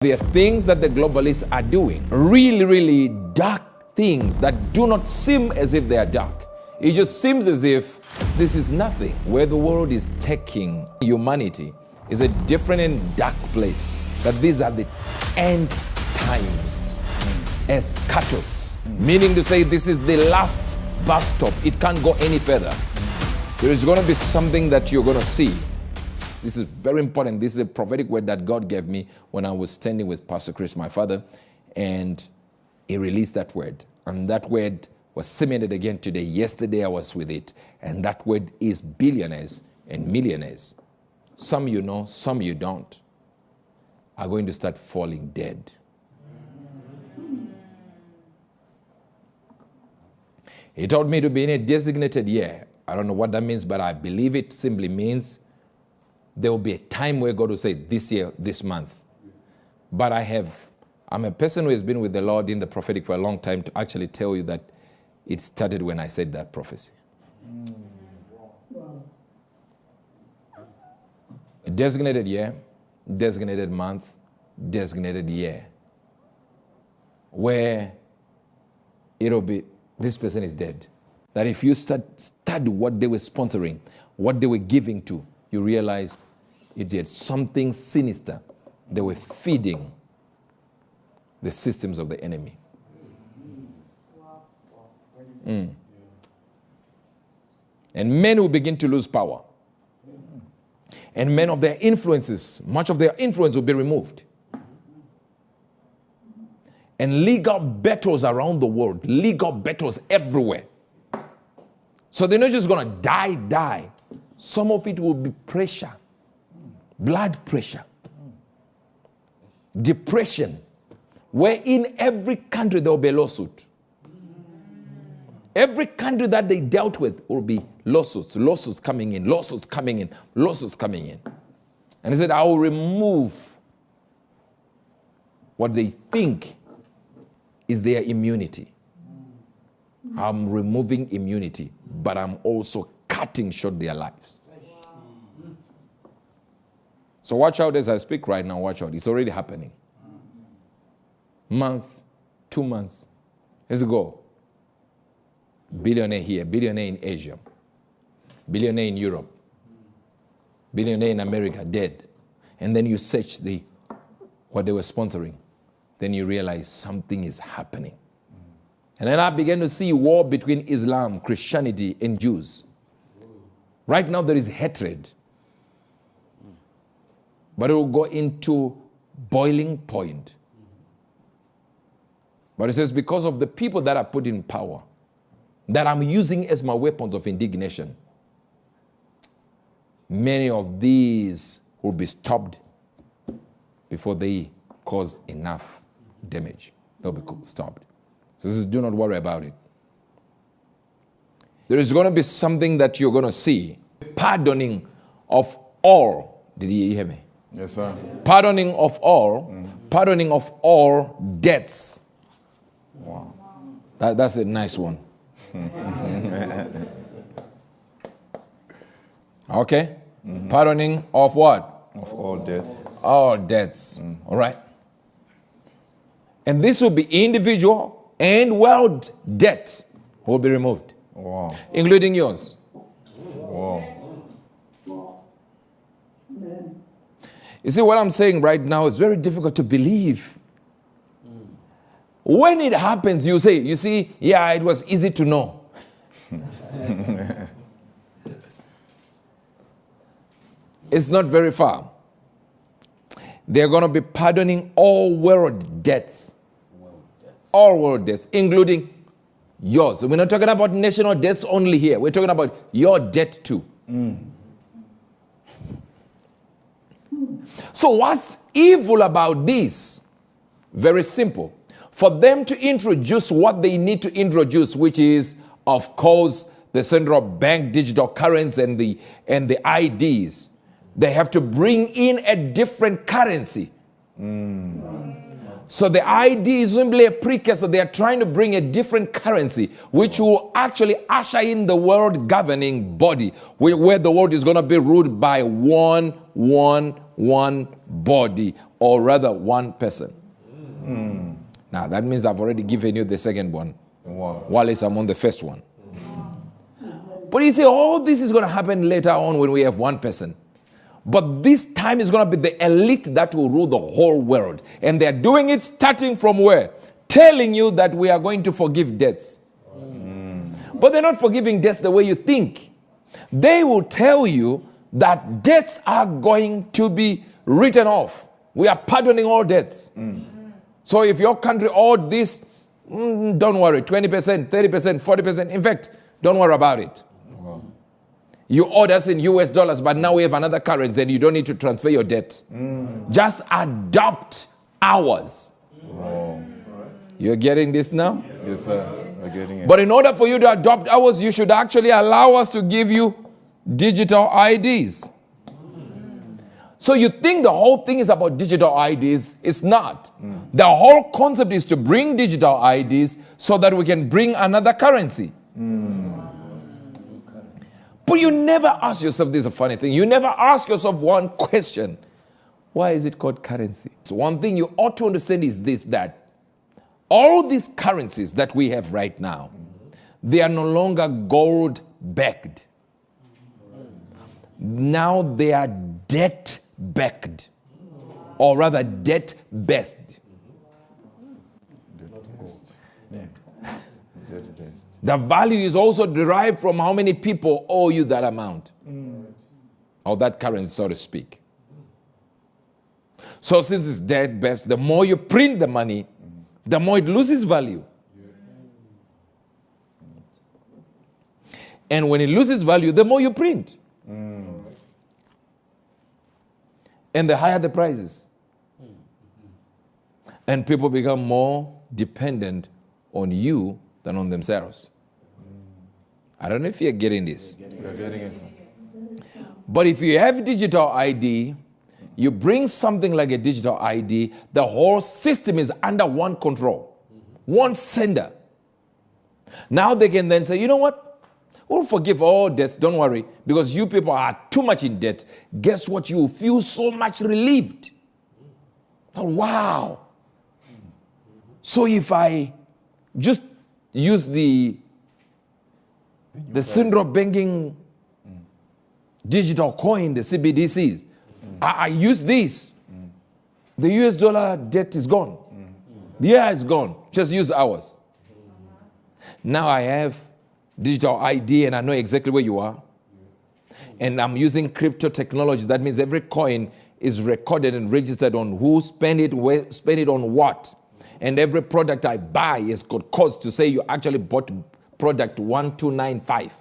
There are things that the globalists are doing, really, really dark things that do not seem as if they are dark. It just seems as if this is nothing. Where the world is taking humanity is a different and dark place. That these are the end times. Eschatos, meaning to say this is the last bus stop. It can't go any further. There is going to be something that you're going to see. This is very important. This is a prophetic word that God gave me when I was standing with Pastor Chris, my father, and he released that word. And that word was cemented again today. Yesterday I was with it. And that word is billionaires and millionaires. Some you know, some you don't, are going to start falling dead. He told me to be in a designated year. I don't know what that means, but I believe it simply means there will be a time where God will say, this year, this month. But I'm a person who has been with the Lord in the prophetic for a long time to actually tell you that it started when I said that prophecy. A designated year, designated month, designated year. Where it'll be, this person is dead. That if you study what they were sponsoring, what they were giving to, you realize it did something sinister. They were feeding the systems of the enemy. And men will begin to lose power. And men of their influences, much of their influence will be removed. And legal battles around the world, legal battles everywhere. So they're not just going to die. Some of it will be pressure, blood pressure, depression, where in every country there will be a lawsuit. Every country that they dealt with will be lawsuits coming in. And he said, I will remove what they think is their immunity. I'm removing immunity, but I'm also cutting short their lives. So watch out as I speak right now. Watch out. It's already happening. Month, 2 months. Let's go. Billionaire here, billionaire in Asia, billionaire in Europe, billionaire in America, dead. And then you search what they were sponsoring. Then you realize something is happening. And then I began to see war between Islam, Christianity, and Jews. Right now there is hatred. But it will go into boiling point. But it says, because of the people that are put in power, that I'm using as my weapons of indignation, many of these will be stopped before they cause enough damage. They'll be stopped. So this is, do not worry about it. There is going to be something that you're going to see. Pardoning of all. Did you hear me? Yes, sir. Pardoning of all. Pardoning of all debts. Wow. That's a nice one. Okay? Pardoning of what? Of all debts. All debts. All right? And this will be individual and world debt will be removed. Wow. Including yours. Wow. You see, what I'm saying right now is very difficult to believe. When it happens, you say, you see, yeah, it was easy to know. It's not very far. They're going to be pardoning all world debts. All world debts, including yours. We're not talking about national debts only here. We're talking about your debt too. So what's evil about this? Very simple. For them to introduce what they need to introduce, which is, of course, the central bank digital currency and the IDs, they have to bring in a different currency. So the ID is simply a precursor. They are trying to bring a different currency, which will actually usher in the world governing body, where the world is going to be ruled by one body. or rather one person. Now, that means I've already given you the second one, Wow. while I'm on the first one. But you say, all this is going to happen later on when we have one person. But this time is going to be the elite that will rule the whole world. And they're doing it starting from where? Telling you that we are going to forgive debts. But they're not forgiving debts the way you think. They will tell you that debts are going to be written off. We are pardoning all debts. So if your country owed this, don't worry, 20%, 30%, 40%. In fact, don't worry about it. Wow. You owed us in US dollars, but now we have another currency and you don't need to transfer your debt. Just adopt ours. Wow. You're getting this now? Yes, sir. We're getting it. But in order for you to adopt ours, you should actually allow us to give you digital IDs. So you think the whole thing is about digital IDs. It's not. The whole concept is to bring digital IDs so that we can bring another currency. But you never ask yourself, this is a funny thing, you never ask yourself one question. Why is it called currency? So one thing you ought to understand is this, that all these currencies that we have right now, they are no longer gold-backed. Now they are debt-backed, or rather debt-based. Debt-based. Yeah. Debt-based. The value is also derived from how many people owe you that amount, or that currency, so to speak. So since it's debt-based, the more you print the money, the more it loses value. And when it loses value, the more you print. And the higher the prices. And people become more dependent on you than on themselves. I don't know if you're getting this. We're getting it, sir. But if you have digital ID, you bring something like a digital ID, the whole system is under one control, one sender. Now they can then say, you know what? We'll forgive all debts, don't worry, because you people are too much in debt. Guess what? You feel so much relieved. Oh, wow. So if I just use the syndrome banking digital coin, the CBDCs, I use this. The US dollar debt is gone. Yeah, it's gone. Just use ours. Now I have digital ID and I know exactly where you are. And I'm using crypto technology. That means every coin is recorded and registered on who spent it, where spent it on what. And every product I buy is got codes to say you actually bought product 1295.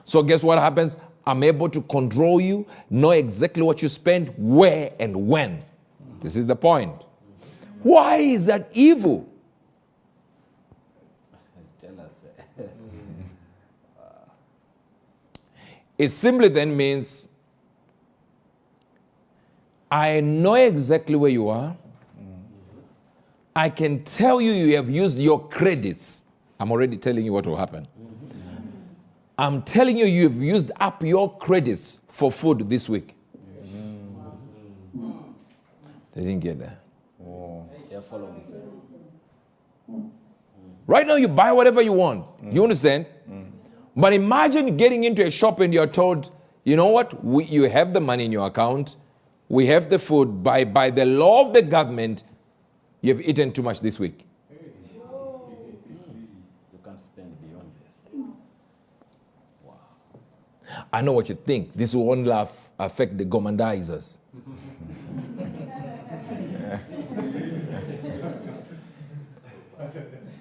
So guess what happens? I'm able to control you, know exactly what you spent, where and when. This is the point. Why is that evil? Tell us. It simply then means I know exactly where you are. I can tell you you have used your credits. I'm already telling you what will happen. I'm telling you you've used up your credits for food this week. They didn't get that. They're following us. Right now you buy whatever you want. You understand? But imagine getting into a shop and you're told, you know what? You have the money in your account. We have the food. By the law of the government, you've eaten too much this week. You can't spend beyond this. I know what you think. This will only affect the gomandizers.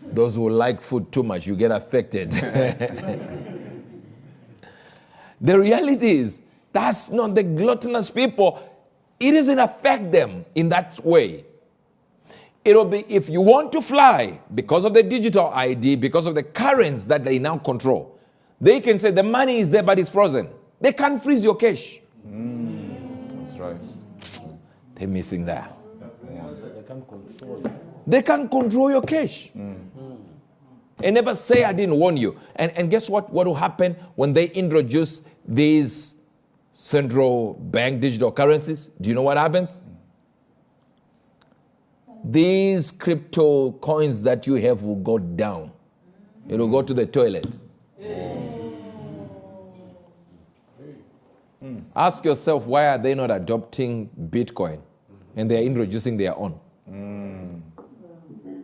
Those who like food too much, you get affected. The reality is, that's not the gluttonous people. It doesn't affect them in that way. It'll be if you want to fly, because of the digital ID, because of the currents that they now control, they can say the money is there, but it's frozen. They can't freeze your cash. That's right. They're missing that. So they can't control it. They can't control your cash. And never say I didn't warn you. And guess what? What will happen when they introduce these central bank digital currencies? Do you know what happens? these crypto coins that you have will go down. It will go to the toilet. Ask yourself, why are they not adopting Bitcoin and they are introducing their own?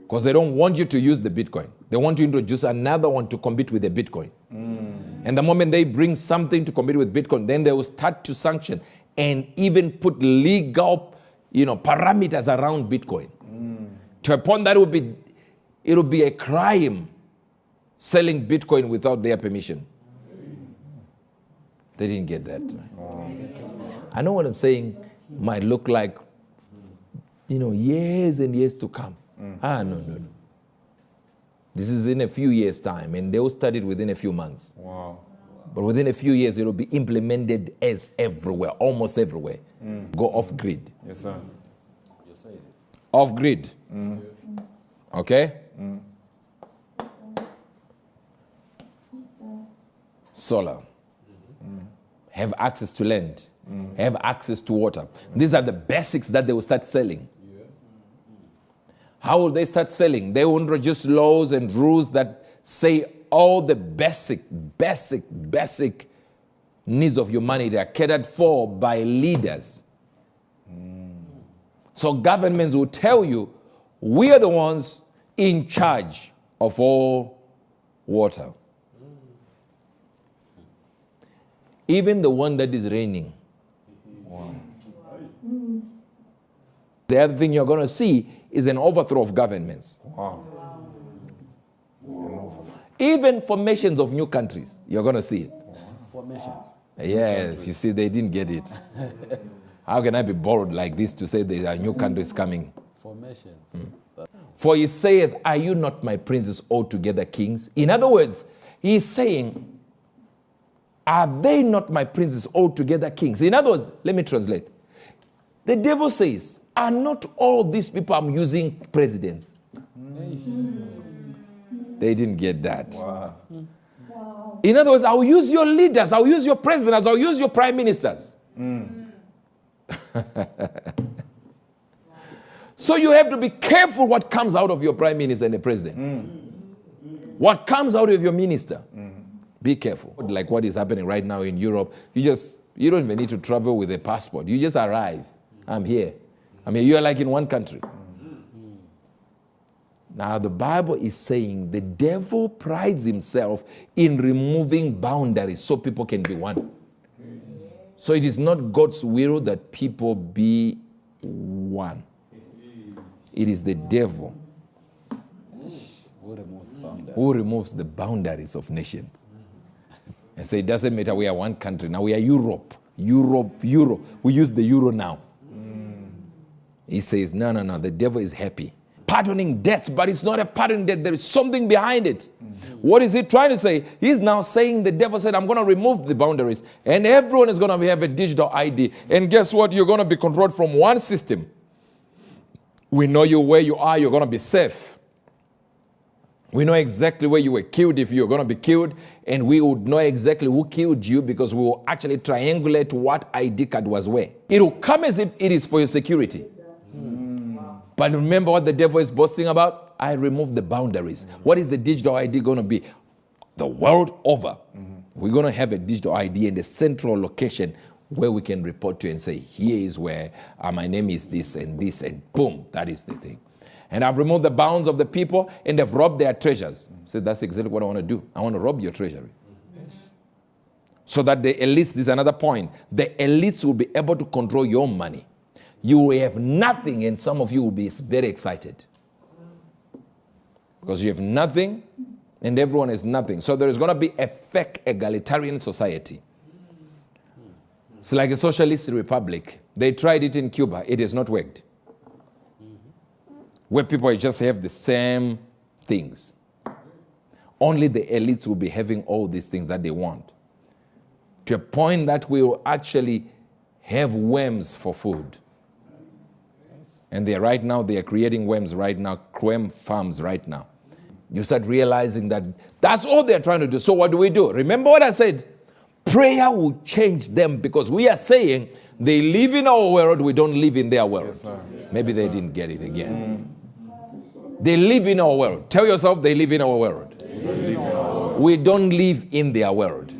Because they don't want you to use the Bitcoin. They want to introduce another one to compete with the Bitcoin. And the moment they bring something to compete with Bitcoin, then they will start to sanction and even put legal, parameters around Bitcoin. To a point that it will be a crime selling Bitcoin without their permission. They didn't get that. I know what I'm saying might look like, years and years to come. No. This is in a few years' time, and they will start it within a few months. Wow. But within a few years, it will be implemented as everywhere, almost everywhere. Go off-grid. Yes, sir. You said it. Off-grid. Okay? Solar. Have access to land. Have access to water. These are the basics that they will start selling. How will they start selling? They will introduce laws and rules that say all the basic needs of humanity are catered for by leaders. So governments will tell you, we are the ones in charge of all water. Even the one that is raining. Wow. The other thing you're going to see is an overthrow of governments. Wow. Even formations of new countries, you're going to see it. Formations. Yes, you see, they didn't get it. How can I be bold like this to say there are new countries coming? Formations. For he saith, are you not my princes altogether kings? In other words, he's saying, are they not my princes altogether kings? In other words, let me translate. The devil says, are not all these people I'm using presidents? They didn't get that. Wow. In other words, I'll use your leaders, I'll use your presidents, I'll use your prime ministers. So you have to be careful what comes out of your prime minister and the president. What comes out of your minister. Be careful. Like what is happening right now in Europe, you don't even need to travel with a passport. You just arrive. I'm here. You're like in one country. Now the Bible is saying the devil prides himself in removing boundaries so people can be one. So it is not God's will that people be one. It is the devil who removes the boundaries of nations. And so it doesn't matter we are one country. Now we are Europe. We use the euro now. He says, no, the devil is happy. Pardoning death, but it's not a pardoning death. There is something behind it. What is he trying to say? He's now saying the devil said, I'm going to remove the boundaries and everyone is going to have a digital ID. And guess what? You're going to be controlled from one system. We know you where you are. You're going to be safe. We know exactly where you were killed if you're going to be killed. And we would know exactly who killed you because we will actually triangulate what ID card was where. It will come as if it is for your security. But remember what the devil is boasting about? I removed the boundaries. What is the digital ID going to be? The world over. We're going to have a digital ID in the central location where we can report to and say, here is where my name is this, and boom, that is the thing. And I've removed the bounds of the people and they've robbed their treasures. So that's exactly what I want to do. I want to rob your treasury. So that the elites, this is another point, the elites will be able to control your money. You will have nothing and some of you will be very excited. Because you have nothing and everyone has nothing. So there is going to be a fake egalitarian society. It's like a socialist republic. They tried it in Cuba. It has not worked. Where people just have the same things. Only the elites will be having all these things that they want. To a point that we will actually have worms for food. And they are creating worms right now, worm farms right now. You start realizing that that's all they're trying to do. So what do we do? Remember what I said? prayer will change them, because we are saying they live in our world, we don't live in their world. Yes, sir. Maybe they didn't get it again. They live in our world. Tell yourself they live in our world. We don't live in their world.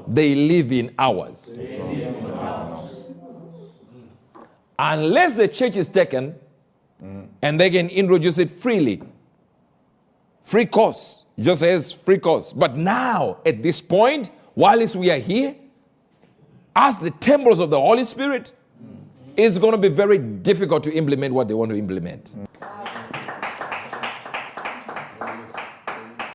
They live in ours. Unless the church is taken and they can introduce it freely. Free course. Just as free course. But now, at this point, whilst we are here, as the temples of the Holy Spirit, it's going to be very difficult to implement what they want to implement.